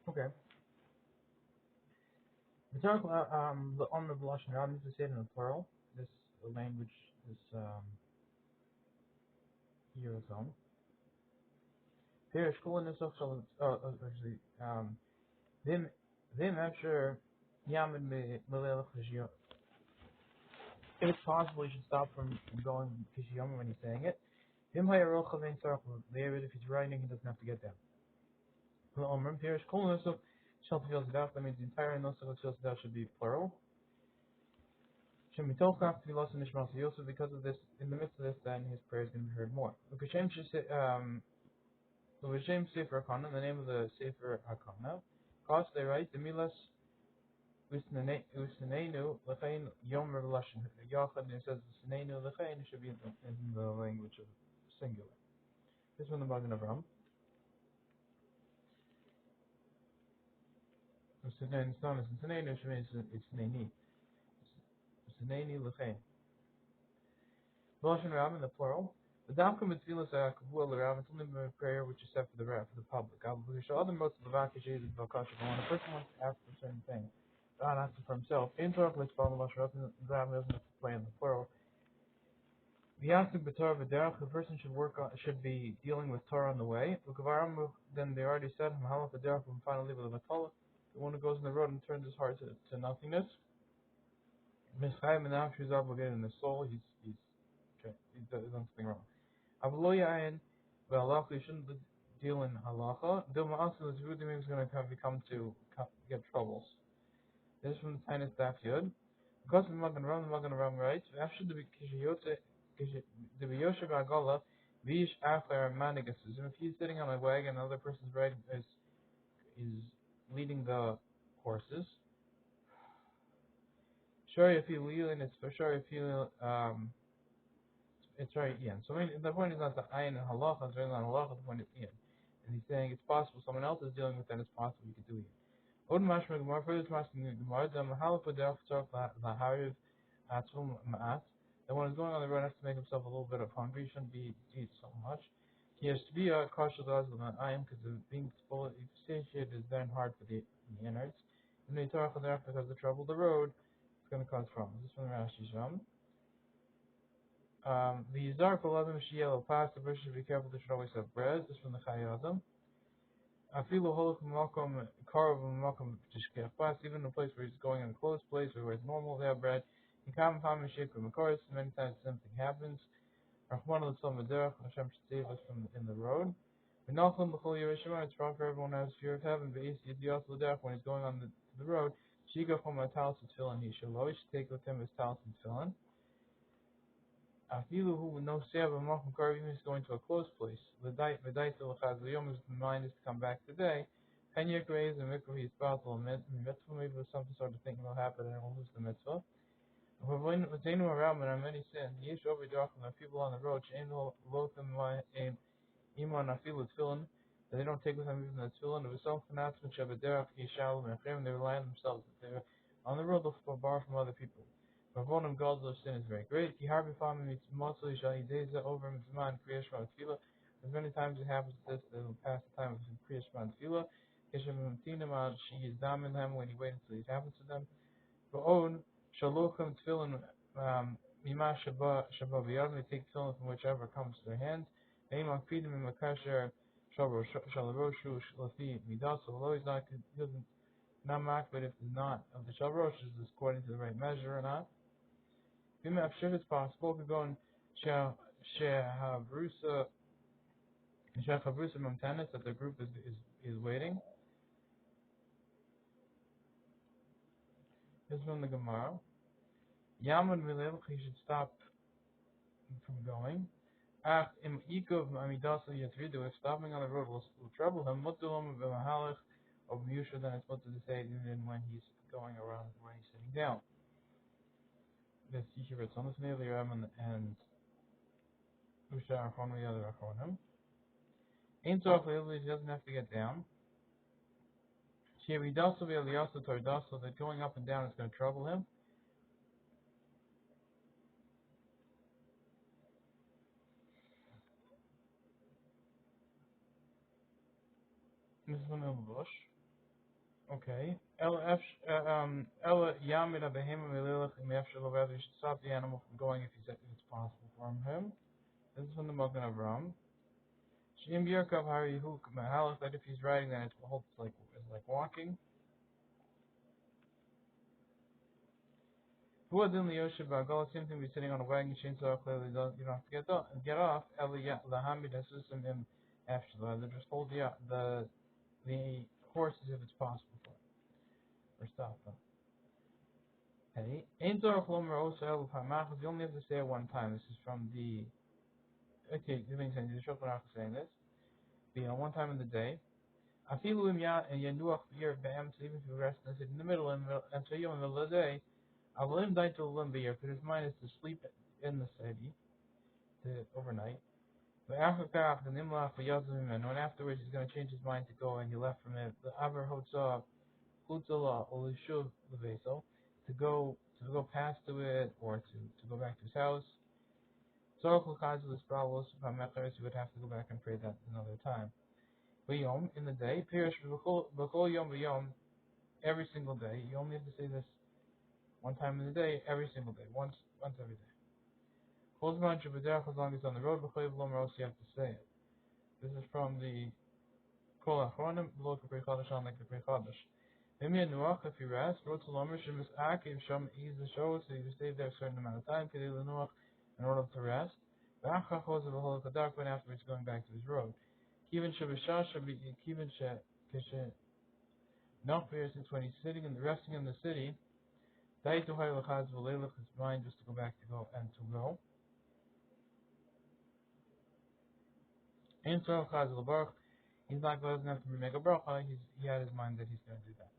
Okay. The talk on the blush now needs to say it in the plural. This language, this eurozone. Here, school in this also actually them after yamin melech. If it's possible, you should stop from going kishiyama when he's saying it. Him hayarol chavein sarach le'erid. If he's writing, he doesn't have to get down. L'omrim here, school nusach shall tefillah zedach. That means the entire nusach of tefillah zedach should be plural. Shemitolchach tefillah nishmas Yosef. Because of this, in the midst of this, then his prayer is going to be heard more. L'kashem l'vashem sefer hakana. The name of the sefer hakana. Cause they write the milas usneinu lechein yomer l'shen yachad. And it says usneinu lechein. It should be in the language of singular. This one the Magen Avraham. Usneinu it's not usneinu. It means it's neini. Usneinu lechein. Lashon Rav in the plural. The Dafka Mitzvilas Kavua L'Rav, it's only a prayer which is set for the Rav, for the public. Other most of the Vakish is Vakasha. When a person wants to ask for a certain thing, God asks for himself. In Torah, let's follow Lashon Rav, and the Rav doesn't have to play in the plural. The Yasuk B'Torah V'Derech, the person should be dealing with Torah on the way. Then they already said, Mahalach V'Derech, and finally with the Matala, the one who goes on the road and turns his heart to nothingness. Mischayim and now he's obligated in his soul, he's done something wrong. Avloyayin, halacha, you shouldn't deal in halacha. Dilma also is rudim is going to become to get troubles. This is from the Tainus Daf Yud. Because the Magen Ram writes, after the Biyosha Ba'agala, Vish Afler Manigasis. If he's sitting on a wagon, another person's riding is leading the horses. Sure, if you lead, and it's for sure if you it's right, Ian. So I mean, the point is not the ayin and halacha, it's really not halacha, the point is Ian. And he's saying it's possible someone else is dealing with that, it's possible you could do Ian. Odin Mashma Gemara, further to Mashma Gemara, the Mahalach B'Derech Tzorach L'Hariv Atzvul Ma'at, that when he's going on the road, has to make himself a little bit of hungry, he shouldn't eat so much. He has to be a kosher daz l'ma'ayim, because being satiated is very hard for the innards. And the Torah Chazarach, because of the trouble of the road, it's going to cause problems. This is from the Rashi Sham. The Yizar Koladim Shiel Pas, the person should be careful to should always have bread. This is from the Chayyadim. Afilu Holok Makom Karov Makom Tishkech Pas, even in a place where he's going in a close place or where it's normal to have bread. In Kam Pam Shek Makaris, many times something happens. Rahman al Maderach, Hashem should save us from in the road. V'nachlam B'chol Yerushalayim, it's wrong for everyone who has fear of heaven. V'is Yidiyos L'derech, when he's going on the road, Shigach Hom HaTalis Tefillin, he should always take with him his Talis and Tefillin. Afilu who no sev a makom kar, even if he's going to a close place. V'dait l'chaz l'yom, his mind is to come back today. Henyek reis and mikro he's batal a mitzvah, maybe there's some sort of thing will happen and he'll lose the mitzvah. V'zainu around, but there are many sins. Yesh overdrachim, there are people on the road. She'en lothim ma'im iman afilu tefillin, that they don't take with them even the tefillin. V'som chanatzim shebederach yishalu mechrim, they rely on themselves. If they're on the road, they'll borrow from other people. Mavonim God's sin is very great. Ki harbi famim it's mostly shahideza over mizman kriyashma tefillah. As many times it happens this, they will pass the time of kriyashma tefillah. Kishem mumtinim al she is damin them when you wait until it happens to them. Va'on shaluchim tefillin mima shaba b'yad. They take tefillin from whichever comes to their hands. Aim on feeding him a kasher shalaroshu shalafi midas. Although he doesn't not mark, but if it's not of the shalrosh, is this according to the right measure or not? If it's possible, we could go on Shehavrusa Mamtanis, that the group is waiting. This is from the Gemara. Yamad Milev, he should stop from going. Ach im Ikov Amidasa Yatridu, if stopping on the road will trouble him, Mutulum B'Mahalach of Yusha, then it's supposed to say even when he's going around, when he's sitting down. This Yishivat on this near the Raman and Ushar Achon the other Achonim. Ain't so he doesn't have to get down. Shevidaso V'Eliyasu Tordaso, that going up and down is going to trouble him. This is from the bush. Okay. Ella Yamida Behema Melilach Imefshel, whether you should stop the animal from going if it's possible for him. This is from the Magen Avram. Shim Yerkav Hari Huk Mahalach, that if he's riding then it's like walking. Who are then the Yoshe Bagala, same thing be sitting on a wagon chainsaw, clearly you don't have to get off. Ella Lahamid Hasusim Im Afshel, they just hold the horses if it's possible for it, or stop them. Okay. Ein Zorach Lomer Osel Pamachas, you only have to say it one time. This is from the okay, it makes sense. The Shulchan is saying this. One time in the day. Afilu im ya and Yanuach Beer Bam, so even if you rest in the middle and so you in the middle of the day, Avalim Daito Lim Beer, but his mind is to sleep in the city overnight. But after Kach, the Nimlach for Yazim, and when afterwards he's going to change his mind to go and he left from it, the Avar Hotzah Hutzala Olishuv Leveso, to go past to it or to go back to his house. Zorach Lachaz Lispravos Pamechers, you would have to go back and pray that another time. Yom in the day, Pirish B'chol Yom V'Yom, every single day. You only have to say this one time in the day, every single day, once every day. Chol Shabbaderach, as long as it's on the road, B'chol Yom Ros, you have to say it. This is from the Kol Achronim, Lo K'Prei Chadash, on like the Prei Chadash. V'mi Nuach, if you rest, Rotz Lomer Shemis Akiv Sham Ease the show, so you stay there a certain amount of time, Kedei L'Nuach, in order to rest. V'achach Chozav V'chol Kadak, when afterwards going back to his road. Kivin Shabashah Shabi Kivin Keshe Nachbir, since when he's sitting and resting in the city, Daitu Haylachaz V'Leilach, his mind just to go back to go. And so Chaz L'Baruch, doesn't have to make a bracha, he had his mind that he's going to do that.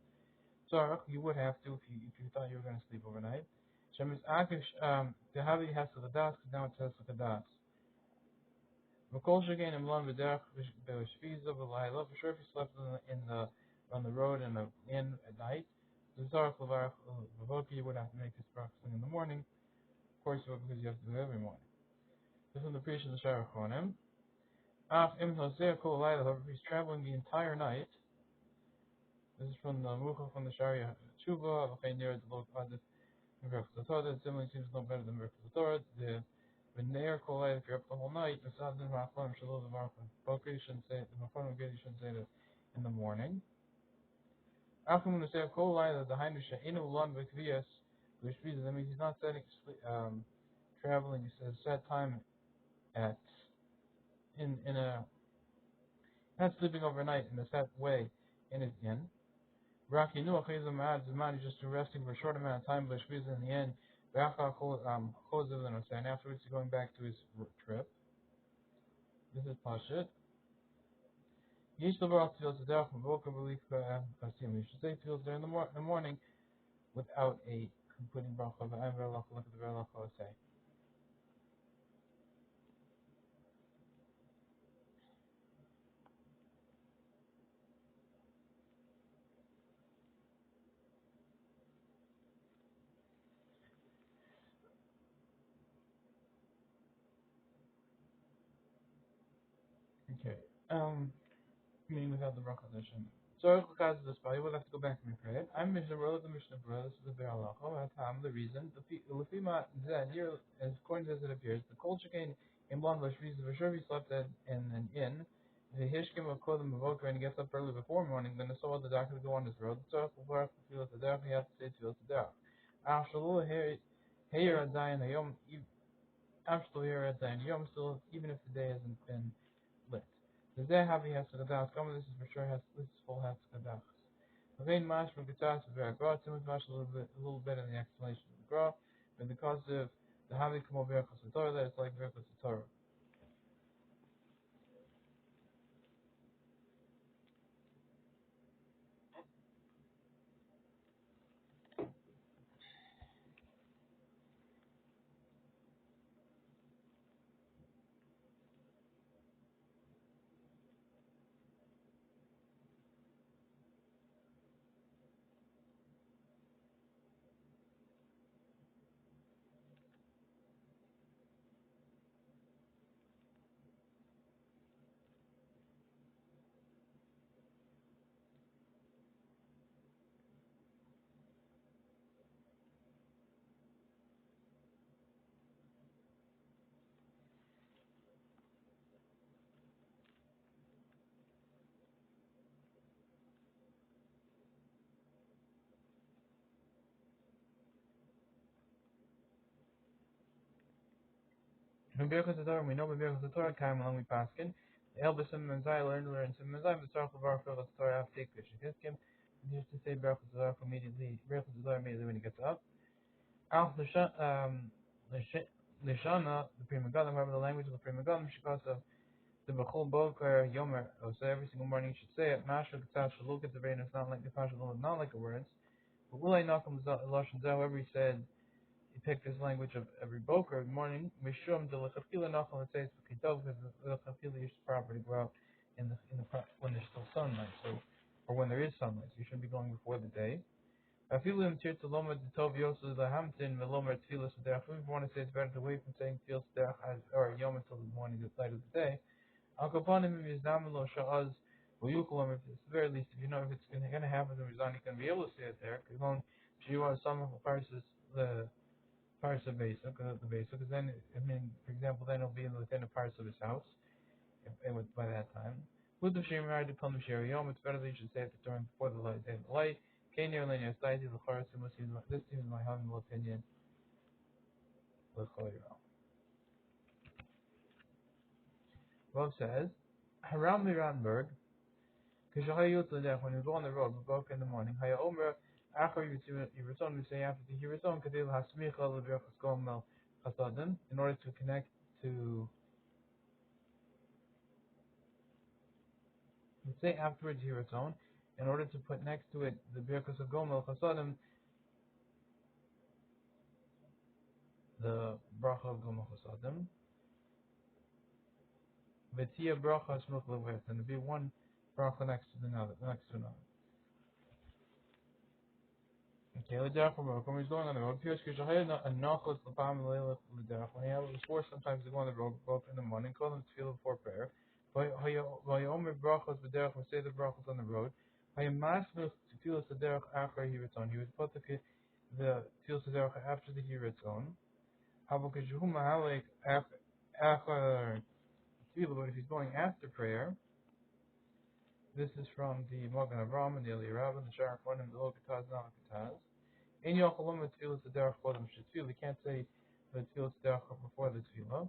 So you would have to if you thought you were going to sleep overnight. Shemis Akish, the Havi has to the das, because now it says to the das. V'kol Shagain Imlan V'derach V'shviza V'layla, for sure if you slept on the road and the inn at night, the Zarach L'Varach V'voki, you would have to make this bracha in the morning. Of course you would, because you have to do it every morning. This is the priest of the Shara Chonim. Af Im Hosea Kol Layla, however, if he's traveling the entire night, this is from the Mucha from the Sharia Tshuva, V'chein near the Lord Adif, and Berachas Torah, it similarly seems no better than Berachas Torah. The V'neir Kol Layla, if you're up the whole night, the Sadin Rachman, Shalom V'Marchman, Boker, you shouldn't say it, the Machon V'Gid, you shouldn't say it in the morning. After when they say Kol Layla, the Hainu She'enu Lan V'Kviyas, which means that means he's not traveling, he says, set time not sleeping overnight in a set way in his inn. Raki nu achizamad zman is just resting for a short amount of time, but shviz in the end. V'acha chozav and afterwards he's going back to his trip. This is pashut. Yesh levar tefillah tzedach v'voka b'lik kasim. You should say tefillah there in the morning without a completing bracha. V'ayim v'elach look at the v'elach say. Okay. Meaning without the bracha addition. So because of this body, we'll have to go back and pray it. I'm Mishnah Berurah, the Mishnah Berurah. This is the Beralacha. The reason the Zen here, as according to as it appears, the Kol Shekain in Blond Vashviz, for sure he slept in an inn. The Hishkim of Kodim Avoker, and he gets up early before morning. Then the Soul the doctor to go on his road. So Tzarech Tefillah Tzedach, he has to say Tefillah Tzedach. Afshalul Heir Adayin Hayom. Afshalul Heir Adayin Yom. Still, even if the day hasn't been lit. The Zehavi has to Gadach. This is for sure this full has to Gadach. The main mash from Gatas is very broad. Timothy mash a little bit in the explanation of the Gra, but because of the Havi come over Torah, that it's like Berachas Torah. And Birchas Torah, we know by Birchas Torah, Kaim along we paskin. Elbis and Menzai learn some Menzai, but Sarah Bar Birchas Torah have take fish. Kiskim, and used to say Birchas Torah immediately, Birchas Torah immediately when he gets up. Alf Lishana, the Prima Gadam, remember the language of the Prima Gadam, because of the Bechol Boker Yomer, so every single morning you should say it. Mashal Katash Look at the vein, it's not like the Pashal, not like the words. But Will I Nakam Lashon Zah, whoever he said, he picked this language of every boker every morning. Mishum de Lechafila Nakam, it says Kitov, because the Lechafila used to properly go out when there's still sunlight, so, or when there is sunlight, so you shouldn't be going before the day. If you want to say it's better to wait from saying Tfil Sderech or Yom until the morning, the light of the day. Al Kapanim is Namelo Sha'az, Uyukulam, if it's the very least, if you know if it's going to happen to Rizan, you can be able to see it there. Because on Shiwa, some of the Parsa base, the base, because then, I mean, for example, then it'll be within a Parsa of his house by that time. With the Shemar, the Palm Yom, it's better that you should say it during before the light, day of the light. Kenya Lenya Saiti, the Kharasim, this is my humble opinion. Rav says, Haram Miranberg, when you go on the road, we in the morning, Haya Omer, after you return, we say after the return, Kadil Hasmicha, Lebrachas Gomel Chasadim, in order to connect to, we say afterwards return, in order to put next to it the Birkas of Gomel Chasadim, the Bracha of Gomel Chasadim, Vetia Bracha Shmuk Levet, and to be one bracha next to another. Okay, when he's going on the road, when he was forced sometimes to go on the road, both in the morning, call them to feel before prayer. When say the brachas on the road, he would put the tefillah sederach after the hiratzon. But if he's going after prayer, this is from the Magen Avraham and the Eli Rabbah and the Shara Kohen and the Lokataz and Alakataz. In Yochalam the tefillah sederach kodem shetfil. You can't say the tefillah sederach before the tefillah.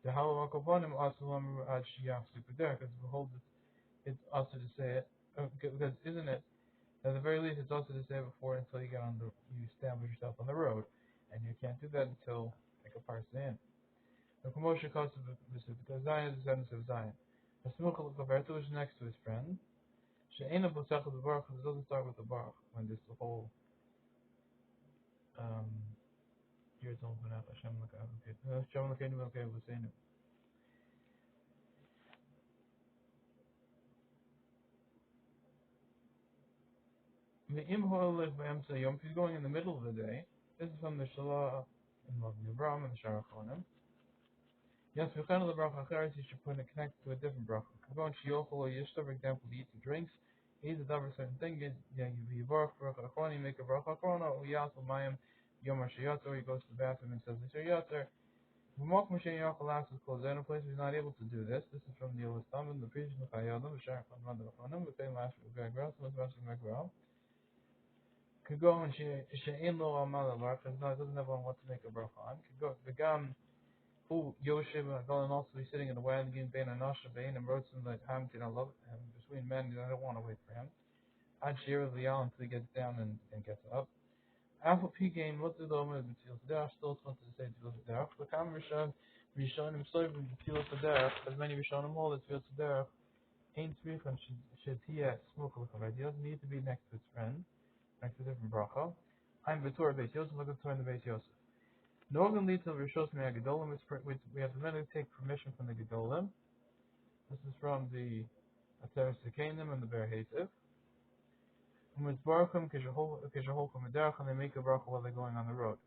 The Halav Akoponim Asalam Ad Shiyach Supader, because behold, it's also to say it, because isn't it, at the very least, it's also to say it before until you you establish yourself on the road, and you can't do that until like a parson. The commotion costs because Zion is the sentence of Zion. The Smuchal Kavertu is next to his friend. She'ena B'Sach of the Baruch, it doesn't start with the Baruch, when this the whole here it's open up Hashem L'Keinu V'Seinu. If he's going in the middle of the day, this is from the Shalah in Magen Avraham and the Shara Kohanim. Yes, we kind of the bracha acheres, you should put it connected to a different bracha. Kagon shiyochol or yishta, for example, to eat and drinks. Eat a davar certain thing. You barach bracha achrona, you make a bracha achrona, or yasel mayim yom hashiyatzer, or he goes to the bathroom and says the shiyatzer. V'mok moshe yochol asks clothes. In a place he's not able to do this. This is from the Elistam and the previous Mechayodim, the Shara Kohanim, the same last V'gagras, and the last V'gagras. Kagon she'ein lo amal avarach, it doesn't have on what to make a bracha on. Kagon v'gam who Yoshev and also be sitting in the way and giving Bain and Nasha Bain and wrote some like Hamtin, I love him between men, I don't want to wait for him. I'd share with Lial until he gets down and gets up. Alpha P game, what did the Omer of the Tfil Sederach still wanted to say Tfil Sederach? The Kam Rishonim Soiv in the Tfil Sederach, as many Rishonim hold the Tfil Sederach, ain't Tzrichon Shetia Smukal Chaved. He doesn't need to be next to his friend, next to a different bracha. I'm Betor Beis Yosef, look at the Beis Yosef. Norgan leads to Rishos Me'agedolim, we have to then take permission from the Gedolim. This is from the Ateres Sekeinim and the Ber Hesev. And with Baruchim, Kishaholchim Medarach, and they make a bracha while they're going on the road.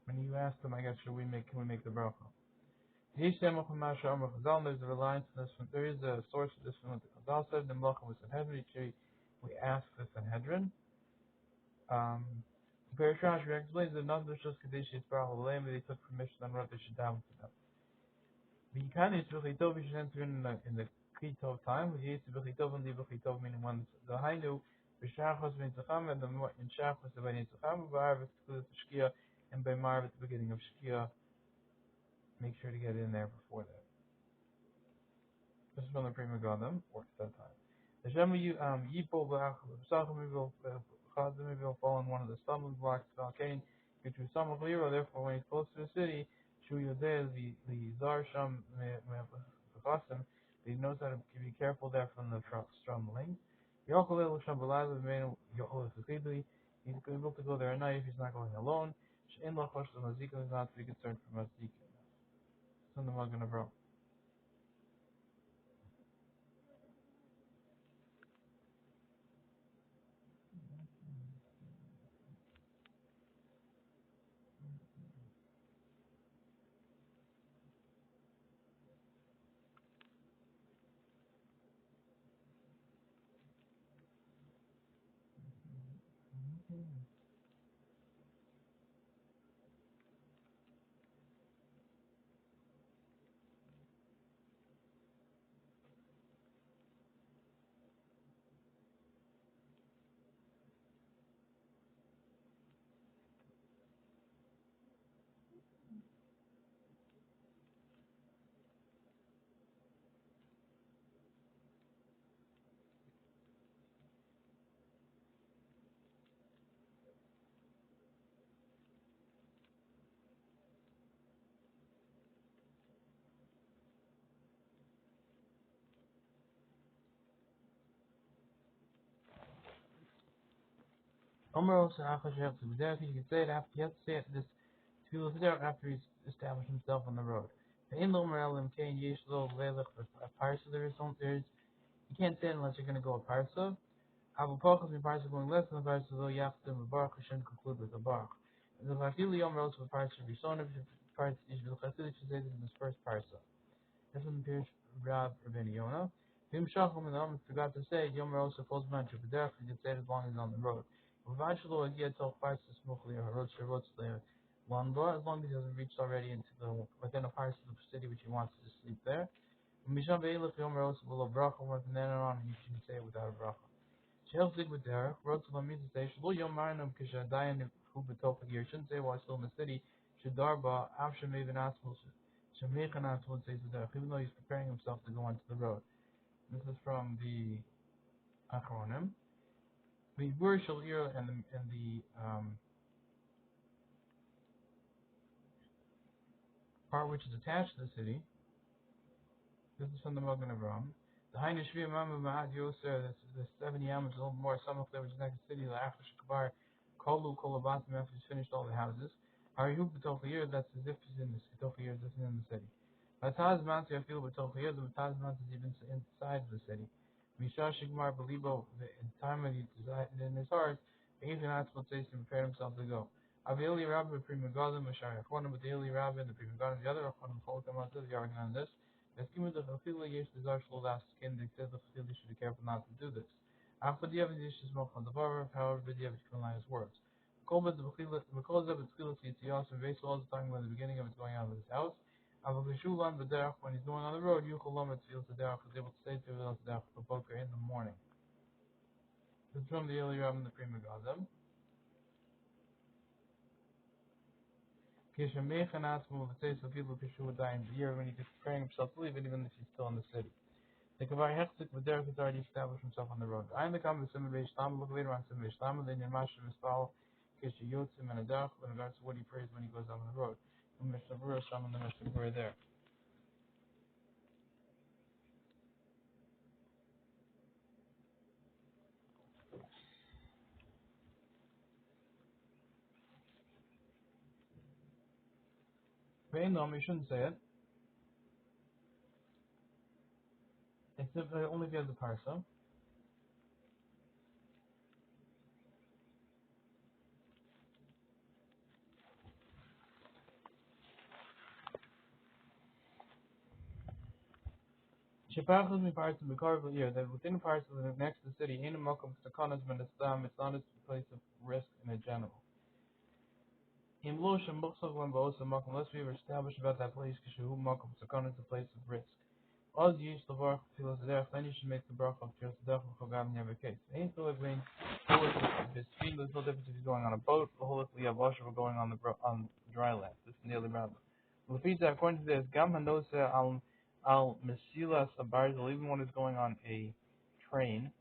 When you ask them, I guess, can we make the bracha? There's a reliance on this one. There is a source of this one. The Chazal said the Melchim was Sanhedrin. We ask the Sanhedrin. Parashash explains that none of the Shus Kadesh is Paralel, they took permission on what they should down for them. The Yikani is Bechitov, you should enter in the Kitov time, with Yetzi Bechitov and the Bechitov, meaning when the Hainu, Bishachos Ben Tzacham, and the in Shachos the Ben Tzacham, Ba'ar V'Tzkulit Shkia, and by Marv at the beginning of Shkia, make sure to get in there before that. This is from the Prima Gadam, or at that time. The Shema Yipol B'Achim will fall in one of the stumbling blocks of Al-Kain, which was some of Lira, therefore when he's close to the city, Shu Yodeh, the Zar Sham Me'asim, he knows how to be careful there from the stumbling. Yochel Sham B'Laz, Yochel Chidli, he's able to go there at night if he's not going alone. She'en Lachosh the Mazika is not to be concerned for Mazika. It's in the Magen Avraham. Omer also Achash you can say it after you have to say it this tefillah there after he's established himself on the road. In Omer Elim Kain Yesh Lo Velech a parsa there's you can't say it unless you're gonna go a parsa. Avapachas in parsa going less than the parsa though you have to Baruch Hashem conclude with a Baruch. And the Vafili Omer also with parsa Rishon if parsa Ishbil Chasid should say this in his first parsa. This one appears Rav Rabbeinu Yonah. Vim Shachom and the forgot to say Yomer also falls mantra, but therefore you can say it as long as it's on the road. Vachalo again told parts to smoothly or road shavot Lamba, as long as he hasn't reached already into the within a part of the city which he wants to sleep there. Misham Be'elef Yomer also below bracha, from then on you can say it without a bracha. Shel Zig with der, wrote to Lamid to say, Shlo Yomarnum Kishadayan who betopag you shouldn't say while still in the city, Shadarba, Avsham even Asmul Shamechan Asmul says the even though he's preparing himself to go onto the road. This is from the Achronim. The word Shalir and the part which is attached to the city. This is from the Magen Avraham. The Hainu Shvi Mamu Ma'ad Yoser, the 70 Amos, a little more, some of them which is next to the city, the Achash Kabar, Kolu Kolabatim, after he's finished all the houses. Harihu B'Tochir, that's as if he's in the Tochir, that's in the city. Mataz Mansi Afil B'Tochir, the Mataz Mansi is even inside the city. Misha Shigmar Belibo, the time that he desired in his heart, even asked what says to prepare himself to go. Avili Rabbi Prima Gadim, Mashar Achonim, but the Eli Rabbi and the Prima Gadim, the other Achonim, Cholkam Azil, the argument on this. As given the Chafila Yesh Desire Shlo last skin, they said the Chafila should be careful not to do this. After the Yevish is more on the bar, however, the Yevish can lie his words. Kolbet the Chafila, because of its Chafila, it's Yas and Vesel is talking about the beginning of it going out of his house. Avalishulan the Derech, when he's going on the road, Yucholam it feels the Derech is able to say to the Derech for Boker in the morning. This is from the Eli Rab and the Prima Gadam. Kishamechan Asmu, the taste of people who die in the year when he's preparing himself to leave, even if he's still in the city. The Kavar Hechzik, but Derek has already established himself on the road. I am the Kam of Simon Shtam, look later on Simon Shtam, then your Master Mispal, Kisha Yotzim and Adarch, in regards to what he prays when he goes on the road. The Mishnah Berura, Sham and the Mishnah Berura there. No, you shouldn't say it. Except only if you have the parsa. Shepachos mi parts of the carnival year that within parts of the next to the city, in a mokum takonas ben it's not a place of risk in a general. Unless we were established about that place, Kishu Makom Sakon is a place of risk. All you used to work feels there, then you should make the bracha of feels there for Gam in every case. Ain't the living if it's free, there's no difference if he's going on a boat, or holistically a wash or going on on dry land. This is nearly round. Lafita, according to this, Gam Hanosa al Mesilas Abarzal, even when he's going on a train,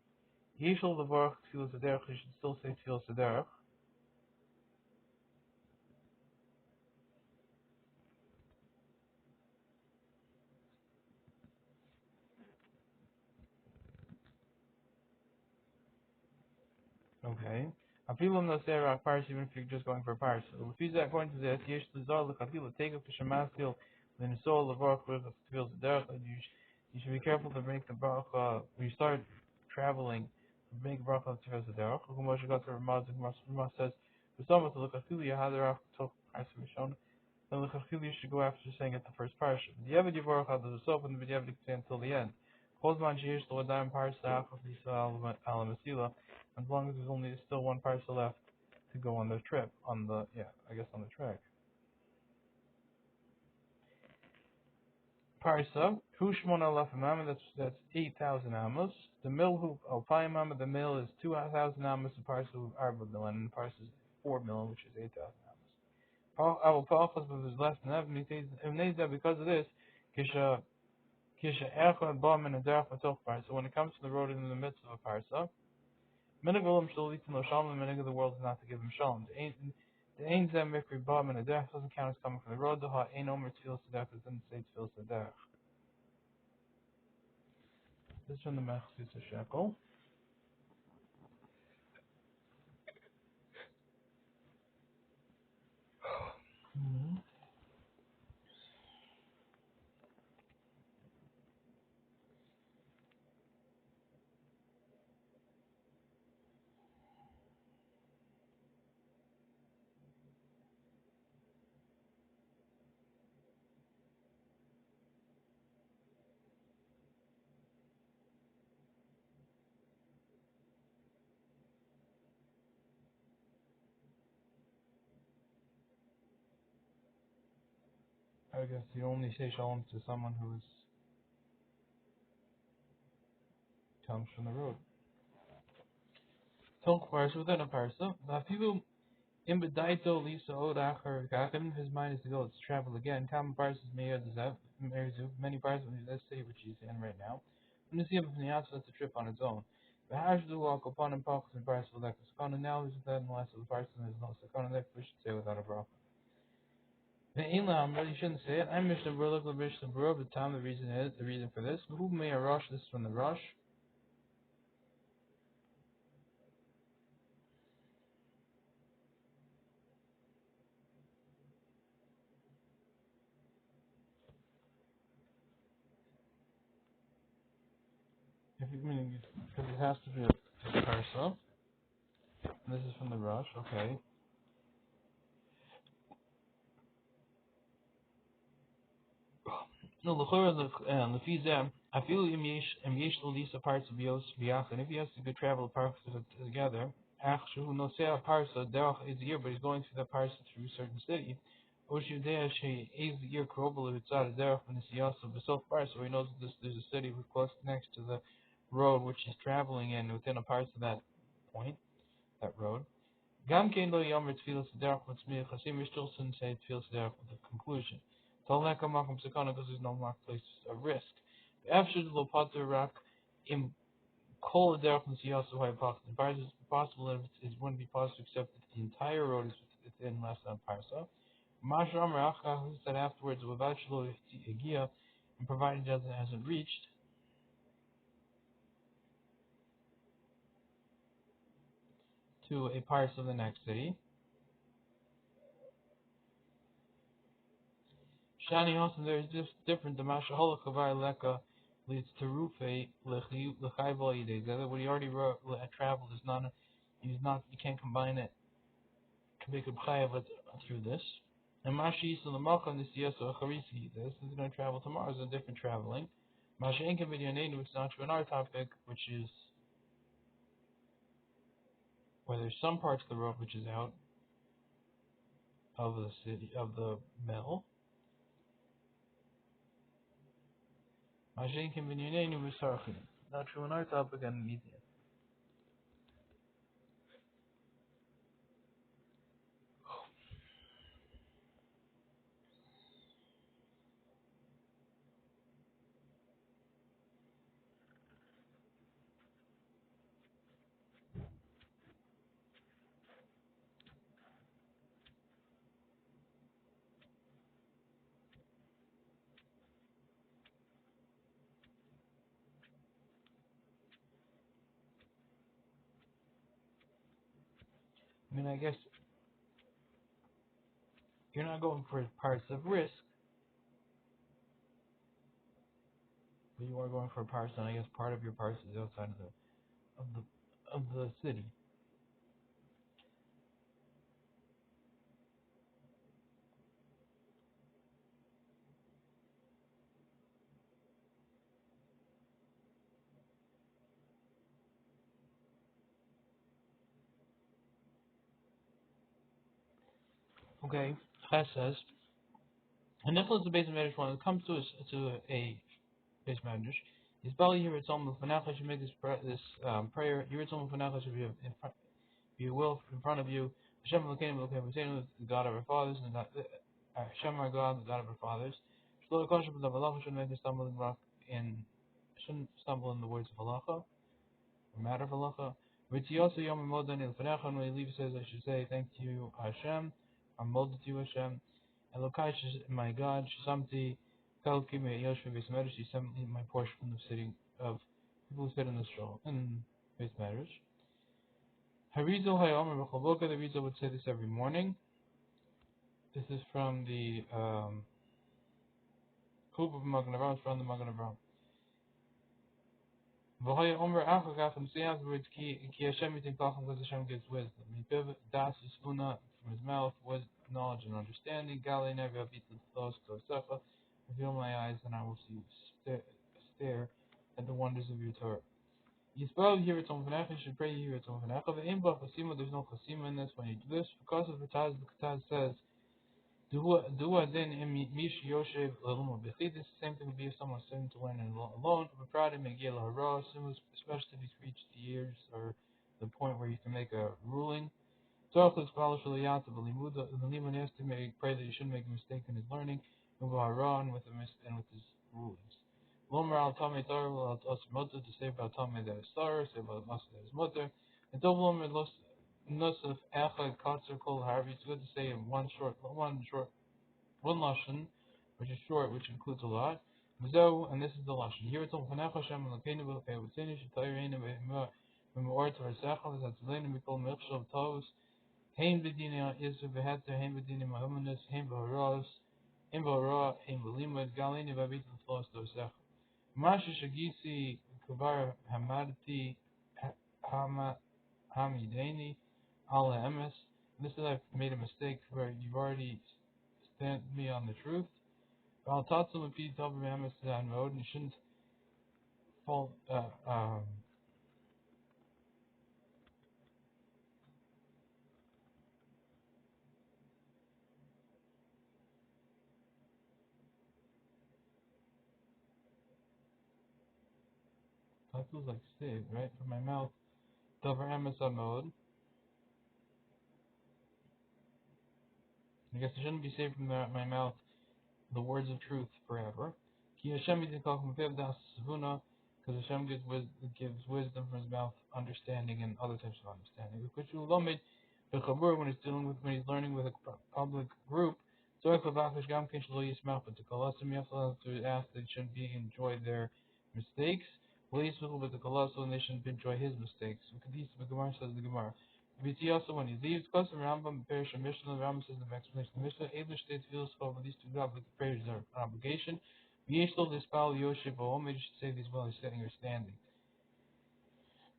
Yishal the work feels there, he should still say feels there. Okay. Afilam no serak pars even if you're just going for pars. Ufiza according to this, yesh lizar l'chafila take up the shemaskil when you saw the barach with the fields of derech. You should be careful to make the barach when you start traveling. Make barach of the fields of derech. Ugumosh got the Ramaz. Ramaz says, for someone to look at filia haderach took pars rishon. Then l'chafila you should go after saying it the first parsha. The Yevad Yivarach had the result and the Yevad until the end. Kozman sheyesh l'wadayim parsach of Yisrael al-Masila. As long as there's only still one parcel left to go on the trip, on the track. Parsa, Hushmon alaf amam, that's 8,000 amos. The mill who alpayim amma, the mill is 2,000 amos. The parsa who arba mill, and the parsa is 4 mill, which is 8,000 amos. I will pachas, but there's less than that. Because of this, kisha echad bam and a derech matoch parsa. When it comes to the road in the midst of a parsa. Minig olam shall lead to no shalom, and minig of the world is not to give him shalom. The ain zem mikri bam and a derech doesn't count as coming from the road. The ha ain omer tefillah sedech doesn't say tefillah sedech. This is from the Mechzis a shekel. I guess you only say shalom to someone who comes from the road. Talk parsa within a parsa. Vafilu in bedaito lisa od acher gakim. His mind is to go. Let's travel again. Common parsas meir zev many parsas. Let's say what she's in right now. When you see him from the outside, that's a trip on its own. The hash do walk upon and pachas and parsa like a sakana. Now is that in the last of the parsa there's no sakana. That we should say without a bracha. The Inlam, you shouldn't say it. I'm Mishnah Berura, Mishnah Berura, but Tom, the reason for this. Who may a rush? This is from the rush. If you mean, because it has to be a parsa. This is from the rush, okay. No, the Fizem. I feel im yesh lisa parts of Yos Biach, and if he has to go travel parts together, Achshu no say a parsa, derech is the year, but he's going through the parsa through a certain city. Oshivdea she is the year krobel if it's out of derech when it's yasa besof parsa, so he knows that there's a city close next to the road which he's traveling in within a parsa of that point, that road. Gam kein lo yomer tefillah sederach with smir chasim. We still shouldn't say tefillah sederach with the conclusion. Tol neka makom sekana because there's no marketplace of risk. After the lo pater rak im kol derech nesiyasu hayapach. The part is possible that it wouldn't be possible except that the entire road is within less than parsa. Mash Amar Acha, who said afterwards without shlo yigia, and provided that it hasn't reached to a parsa of the next city. Shani also there is just different. The Mashahola Kavar Leka leads to Rufe Lechayval Yidei. The other what he already traveled is not you can't combine it to make a Chayav through this. And Mashi so the Malka and the Siyasa Charisi this is going to travel tomorrow is a different traveling. Masha Inka Vidyanenu it's not true in our topic, which is where there's some parts of the road which is out. of the city of the mill. Mashin can be not true in our topic and media. I mean, I guess you're not going for parts of risk, but you are going for parts, and I guess part of your parts is outside of the of the city. Okay, Ches says, and Nicholas the base medrash when it comes to a base medrash, is Bali here it's almost Fanachah should make prayer. Here it's almost Fanachah should be in front, be will in front of you. Hashem Elokeinu, the God of our fathers, and Hashem our God, the God of our fathers. Shlo Koshim the halacha shouldn't make us stumble in rock in shouldn't stumble in the words of halacha, or matter of halacha. V'tziyosu yom modan il Fanachah, when he leaves says I should say thank you Hashem, I'm molded to you Hashem. Elokai, my God, Shasamti, Kalki, me Yoshua, base matters. She sent me my portion from the city of people who sit in the straw in base matters. Harizo Hayomer B'Chavoka, the Rizal would say this every morning. This is from the Hoop of Magen Avraham, it's from the Magen Avraham. V'Haya Omer Achagaf, and say afterwards, Ki Hashem Yitin Kacham, because Hashem gives wisdom. Mipiv Das Yisfuna, from his mouth was knowledge and understanding. Galei Nevi Abit L'Thos Kosecha, reveal my eyes and I will see stare at the wonders of your Torah. Yisrael here it's on V'Necha, you should pray here it's on V'Necha. V'Imba Chasima, there's no Chasima in this when you do this. Because of the Ketaz says, Dua din im mish yoshev l'luma b'chid. This same thing would be if someone's sitting to learn alone. V'pradim megil hara, especially if he's reached the years or the point where you can make a ruling. Tzarchus b'al shaliyata b'limuda. The liman has to pray that he shouldn't make a mistake in his learning. V'hara and with his rulings. Lomer al tamei tar al asmota, to say about tamei that is tar, say about masa that is mutter. And tov lomer los nusaf echad katzer kol harvi. It's good to say in one lashon, which is short, which includes a lot. V'zo, and this is the lashon. Here it's on Chanech Hashem Elokeinu b'Chei Avotenu Sh'Tayreinu b'Me'or Torasechel V'Zatzleinu B'Kol Mechshav Tovos Hein B'Dina Yisur B'Heter Hein B'Dina Mahumanus Hein B'Horos Hein B'Hora Hein B'Limud Galinu B'Avit L'Flos Torasechel Masha Shagisi Kuvar Hamadti Hamideni Ala Emes. This is I've made a mistake where you've already stand me on the truth. I'll talk to him if tell me Emes on road and you shouldn't fall that feels like save, right? From my mouth. Dover Emes on mode. I guess it shouldn't be saved from my mouth the words of truth forever. Ki Hashem because Hashem gives wisdom from his mouth, understanding and other types of understanding. When he's learning with a public group, but to you have to ask that he shouldn't enjoy their mistakes. But the colossal and they shouldn't enjoy his mistakes. The Gemara says the Gemara. Also when he leaves, because the Rambam Perish Mishnah, the Rambam says in the explanation of the Mishnah, English states feels for these two jobs with the prayers are an obligation. Yeshlo this Baal Yoshib Omer, you should say these while he's sitting or standing.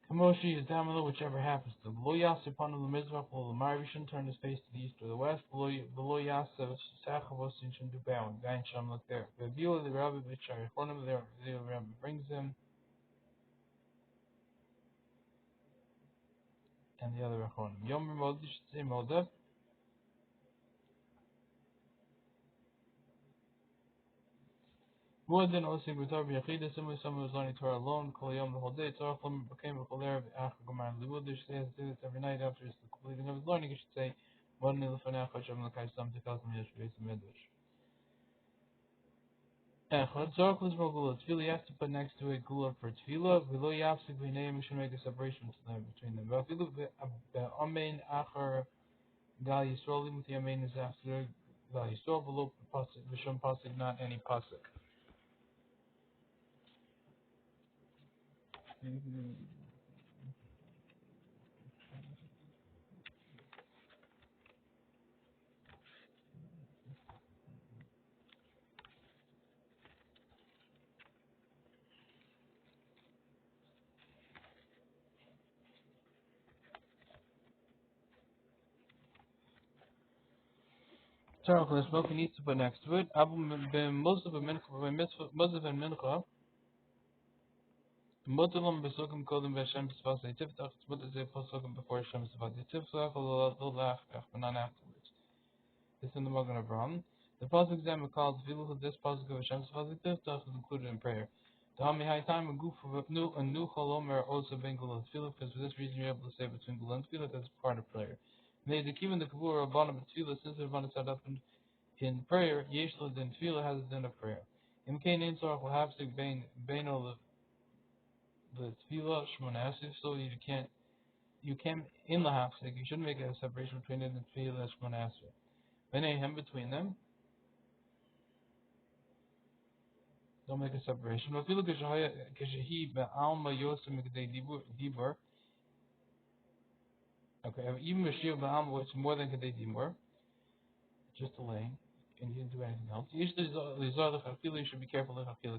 Kamoshi is Damalo, whichever happens to Lo Yasser Panu Lemizrach or Lamar, we shouldn't turn his face to the east or the west. Lo Yasser Sachavos, you shouldn't do bowing. Gain Sham look there. The view of the Rabbi Bichar, one of the Rabbi brings him, and the other Achonim. Yom Mod, you should say Moda. More than also Torah b'yachida, similarly someone who's learning Torah alone, kol yom the whole day, Torah became a choler after Gemara Limud. They should say this every night after the completing of his learning. He should say, "One nilafanach Hashem l'kai sam tikal tam yesh v'yis medrash." Echad Tzarech l'zmor gula. Tefillah you have to put next to it gula for tefillah. V'lo yafsik v'neim. You should make a separation between them. V'afilu be'amein achar gal yisrael limut yamein is after gal yisrael below pasuk v'shom pasuk, not any pasuk. Tzarech l'smoke he needs to put next to it. Abu Musaf and Mincha. Mudalam besukim kodim v'Hashem b'svasei tiftach. It's mutter say pasukim before Hashem b'svasei tiftach. L'lach, but not afterwards. This is in the Magen Avraham. The pasuk example calls Viluch. This pasuk of Hashem b'svasei tiftach is included in prayer. The Hami High Time a goof of a new chalomer also ben gula tefillah, because for this reason you're able to say between gula and tefillah that's part of prayer. Made the kivin the kavur rabbanim tefillah, since the rabbanim set up in prayer, yeshla then tefillah has a din of prayer. In kain ein tzarach l'hafsik beino the tefillah shmona esrei, so you can't in the hafsik you shouldn't make a separation between it and tefillah shmona esrei. Beneihem between them, don't make a separation. V'afilu kashehi be'alma yosem mikdei dibur. Okay, even Mashiach be'alma, which is more than kadei dibur, just delaying, and he didn't do anything else. Usually, you should be careful with Chafila.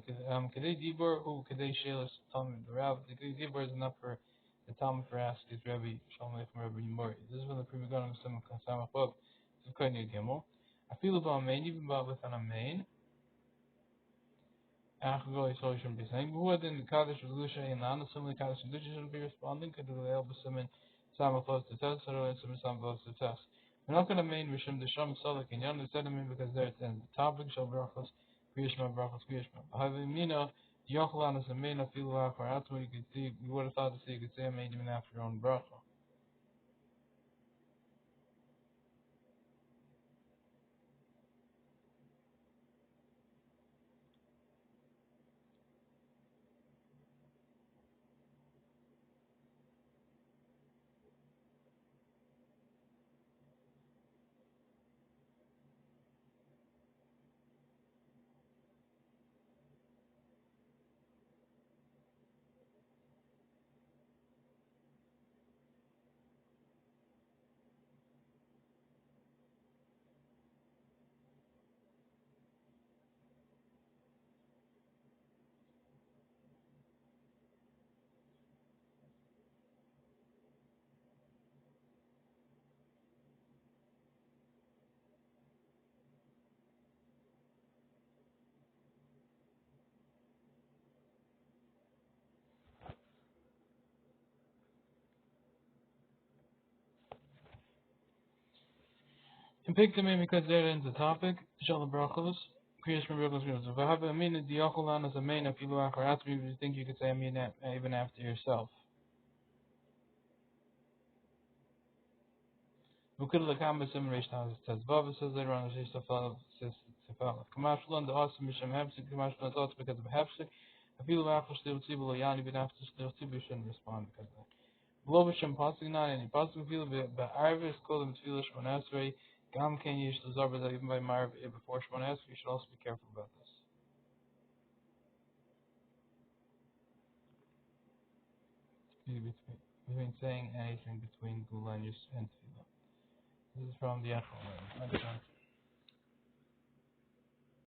Kadei Dibur, who Kadei Shelas, Talmud, the Rav, the Kadei Dibur is enough for the Talmud for ask his Rabbi, Shlomo from Rabbi Yimori. This is when the Pri Megadim Samach Bob. This is Koine Gimel. Afilu ba'amein, even within a main. Achagol Yisrael shouldn't be saying. Who then the Kaddish Relusha in Lana, similarly Kaddish Relusha shouldn't be responding. Kaddish El B'Simin Samach to test, or Simin Samach to test. We're not going to main Rishim the Sham Salak and Yan instead of because there it's in the topic shall brachos Kriyashma However, Mina Yochalan is a main of Filah for after you could see you would have thought to see you could say a main even after your own bracha. And pick the main because there ends the topic. Shall brachos Kriyashma brachos. If I have a minute, the Yochalan is a main of Filah for after you think you could say a main even after yourself. V'kul lekam b'sim reish now says Vav says later on Reish Tafel says Tafel Kamashlan the awesome Misham Hepsik Kamashlan thoughts because of Hepsik. I feel after still Tzibul Yani even after still Tzibul shouldn't respond because of that. Below B'Shem Pasuk not any Pasuk feel Ba'arvis called him Tefillah Shmon Esrei Gam Ken Yish Lazar even by Marv before Shmon Esrei. You should also be careful about this. Between saying anything between Gula and Tefillah. This is from the Echel.